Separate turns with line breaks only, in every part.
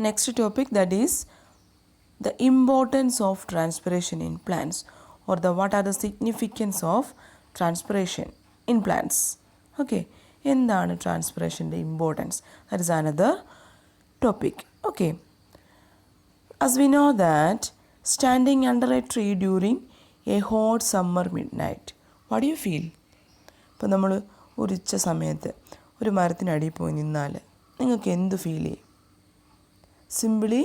next topic, that is the importance of transpiration in plants, or what are the significance of transpiration in plants. Okay, എന്താണ് ട്രാൻസ്പിറേഷൻ്റെ importance? That is another topic. Okay, as we know that standing under a tree during a hot summer midnight, what do you feel? ഇപ്പോൾ നമ്മൾ ഒരു ഉച്ച സമയത്ത് ഒരു മരത്തിനടിയിൽ പോയി നിന്നാൽ നിങ്ങൾക്ക് എന്ത് ഫീൽ ചെയ്യും? Simply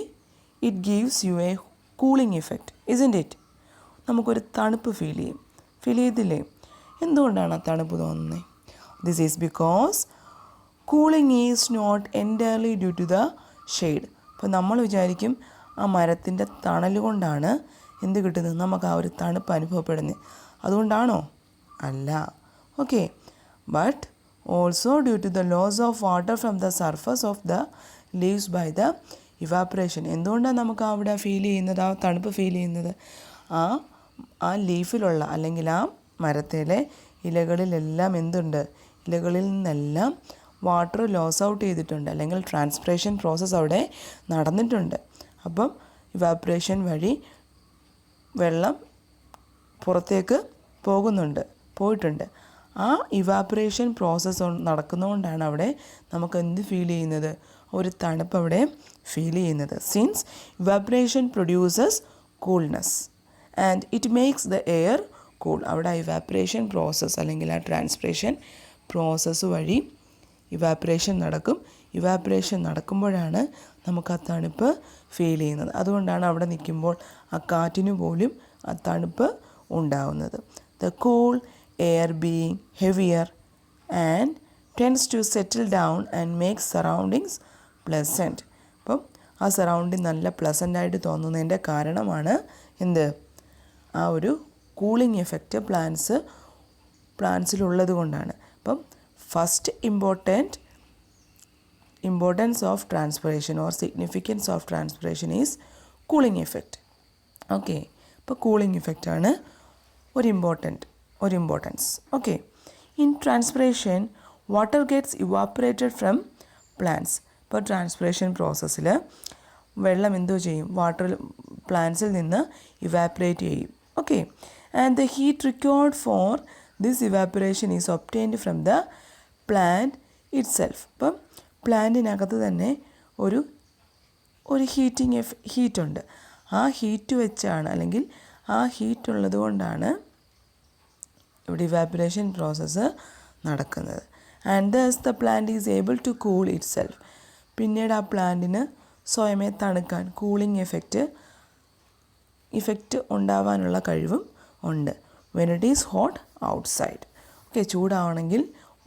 it gives you a cooling effect, isn't it? നമുക്കൊരു തണുപ്പ് ഫീൽ ചെയ്യത്തില്ലേ? എന്തുകൊണ്ടാണ് ആ തണുപ്പ് തോന്നുന്നത്? This is because cooling is not entirely due to the shade. അപ്പോൾ നമ്മൾ വിചാരിക്കും ആ മരത്തിൻ്റെ തണൽ കൊണ്ടാണ് എന്ത് കിട്ടുന്നത്, നമുക്ക് ആ ഒരു തണുപ്പ് അനുഭവപ്പെടുന്നത്. അതുകൊണ്ടാണോ? അല്ല. Okay, but also due to the loss of water from the surface of the leaves by the evaporation. എന്തുകൊണ്ടാണ് നമുക്ക് അവിടെ ഫീൽ ചെയ്യുന്നത്, ആ തണുപ്പ് ഫീൽ ചെയ്യുന്നത്? ആ ലീഫിലുള്ള അല്ലെങ്കിൽ ആ മരത്തിലെ ഇലകളിലെല്ലാം എന്തുണ്ട്? ഇലകളിൽ നിന്നെല്ലാം വാട്ടർ ലോസ് ഔട്ട് ചെയ്തിട്ടുണ്ട്, അല്ലെങ്കിൽ ട്രാൻസ്പിറേഷൻ പ്രോസസ്സ് അവിടെ നടന്നിട്ടുണ്ട്. അപ്പം ഇവാപ്പറേഷൻ വഴി വെള്ളം പുറത്തേക്ക് പോയിട്ടുണ്ട്. ആ ഇവാപ്പറേഷൻ പ്രോസസ്സ് നടക്കുന്നതുകൊണ്ടാണ് അവിടെ നമുക്ക് എന്ത് ഫീൽ ചെയ്യുന്നത്? ഒരു തണുപ്പ് അവിടെ ഫീൽ ചെയ്യുന്നത്. Since evaporation produces coolness and it makes the air cool. അവിടെ ഇവാപ്പറേഷൻ പ്രോസസ്സ് അല്ലെങ്കിൽ ആ ട്രാൻസ്പിറേഷൻ പ്രോസസ്സ് വഴി ഇവാപ്പറേഷൻ നടക്കും. ഇവാപ്പറേഷൻ നടക്കുമ്പോഴാണ് നമുക്ക് ആ തണുപ്പ് ഫീൽ ചെയ്യുന്നത്. അതുകൊണ്ടാണ് അവിടെ നിൽക്കുമ്പോൾ ആ കാറ്റിന് പോലും ആ തണുപ്പ് ഉണ്ടാവുന്നത്. The cool air being heavier and tends to settle down and make surroundings pleasant. അപ്പം ആ സറൗണ്ടിങ് നല്ല പ്ലസൻ്റായിട്ട് തോന്നുന്നതിൻ്റെ കാരണമാണ് എന്ത്? ആ ഒരു കൂളിംഗ് എഫക്റ്റ് പ്ലാന്റ്സിലുള്ളത് കൊണ്ടാണ്. അപ്പം first importance of transpiration or significance of transpiration is cooling effect. Okay, ഇപ്പോൾ കൂളിംഗ് എഫക്റ്റാണ് ഒരു importance. Okay, in transpiration water gets evaporated from plants. ഇപ്പോൾ ട്രാൻസ്പിറേഷൻ പ്രോസസ്സിൽ വെള്ളം എന്തോ ചെയ്യും? വാട്ടർ പ്ലാന്റ്സിൽ നിന്ന് ഇവാപ്പറേറ്റ് ചെയ്യും. Okay, and the heat required for this evaporation is obtained from the plant it self. ഇപ്പം പ്ലാന്റിനകത്ത് തന്നെ ഒരു ഹീറ്റുണ്ട്. ആ ഹീറ്റ് വെച്ചാണ്, അല്ലെങ്കിൽ ആ ഹീറ്റ് ഉള്ളത് കൊണ്ടാണ് ഇവിടെ ഇവാപ്പറേഷൻ പ്രോസസ്സ് നടക്കുന്നത്. And thus the plant is able to cool itself. പിന്നീട് ആ പ്ലാന്റിന് സ്വയമേ തണുക്കാൻ, കൂളിംഗ് ഇഫക്റ്റ് ഉണ്ടാവാനുള്ള കഴിവും ഉണ്ട്. When it is hot outside. Okay,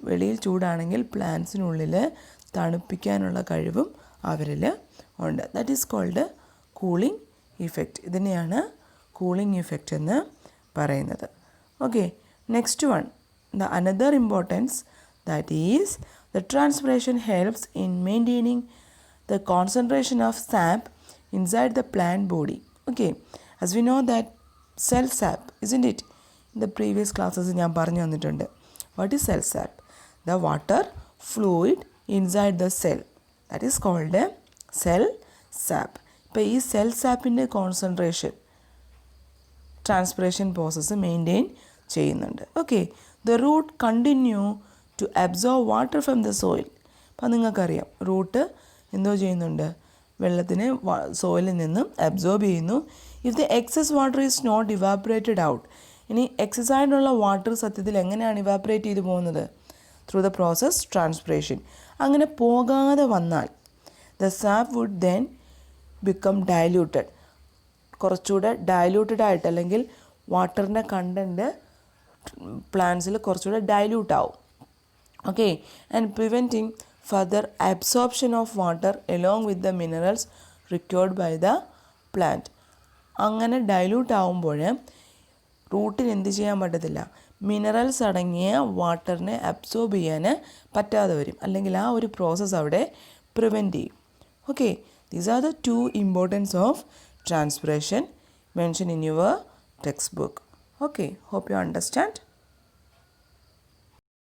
വെളിയിൽ ചൂടാണെങ്കിൽ പ്ലാന്റ്സിനുള്ളിൽ തണുപ്പിക്കാനുള്ള കഴിവും അവരിൽ ഉണ്ട്. That is cold cooling effect. ഇതിനെയാണ് കൂളിംഗ് ഇഫക്റ്റ് എന്ന് പറയുന്നത്. Okay, next one, the another importance, that is the transpiration helps in maintaining the concentration of sap inside the plant body. Okay, as we know that cell sap, isn't it? In the previous classes ഞാൻ പറഞ്ഞു തന്നിട്ടുണ്ട്. What is cell sap? The water fluid inside the cell, that is called a cell sap. ഇപ്പോൾ ഈ cell സാപ്പിൻ്റെ concentration transpiration process maintain ചെയ്യുന്നുണ്ട്. Okay, the root continue to absorb water from the soil. അപ്പം നിങ്ങൾക്കറിയാം, root എന്തോ ചെയ്യുന്നുണ്ട്? വെള്ളത്തിനെ സോയിലിൽ നിന്നും അബ്സോർബ് ചെയ്യുന്നു. If the excess water is not evaporated out. ഇനി എക്സസ് ആയിട്ടുള്ള വാട്ടർ സത്യത്തിൽ എങ്ങനെയാണ് ഇവാപ്പറേറ്റ് ചെയ്ത് പോകുന്നത്? Through the process transpiration. അങ്ങനെ പോകാതെ വന്നാൽ the sap would then become diluted. കുറച്ചുകൂടെ ഡയല്യൂട്ടഡ് ആയിട്ട്, അല്ലെങ്കിൽ വാട്ടറിൻ്റെ കണ്ടൻറ്റ് പ്ലാന്റ്സിൽ കുറച്ചുകൂടെ ഡയല്യൂട്ട് ആവും. Okay, and preventing further absorption of water along with the minerals required by the plant. അങ്ങനെ ഡൈല്യൂട്ട് ആവുമ്പോൾ റൂട്ടിന് എന്ത് ചെയ്യാൻ പറ്റത്തില്ല? മിനറൽസ് അടങ്ങിയ വാട്ടറിനെ അബ്സോർബ് ചെയ്യാൻ പറ്റാതെ വരും, അല്ലെങ്കിൽ ആ ഒരു പ്രോസസ്സ് അവിടെ പ്രിവെൻറ്റ് ചെയ്യും. Okay, these are the 2 importance of transpiration mention in your text book. Okay, hope you understand.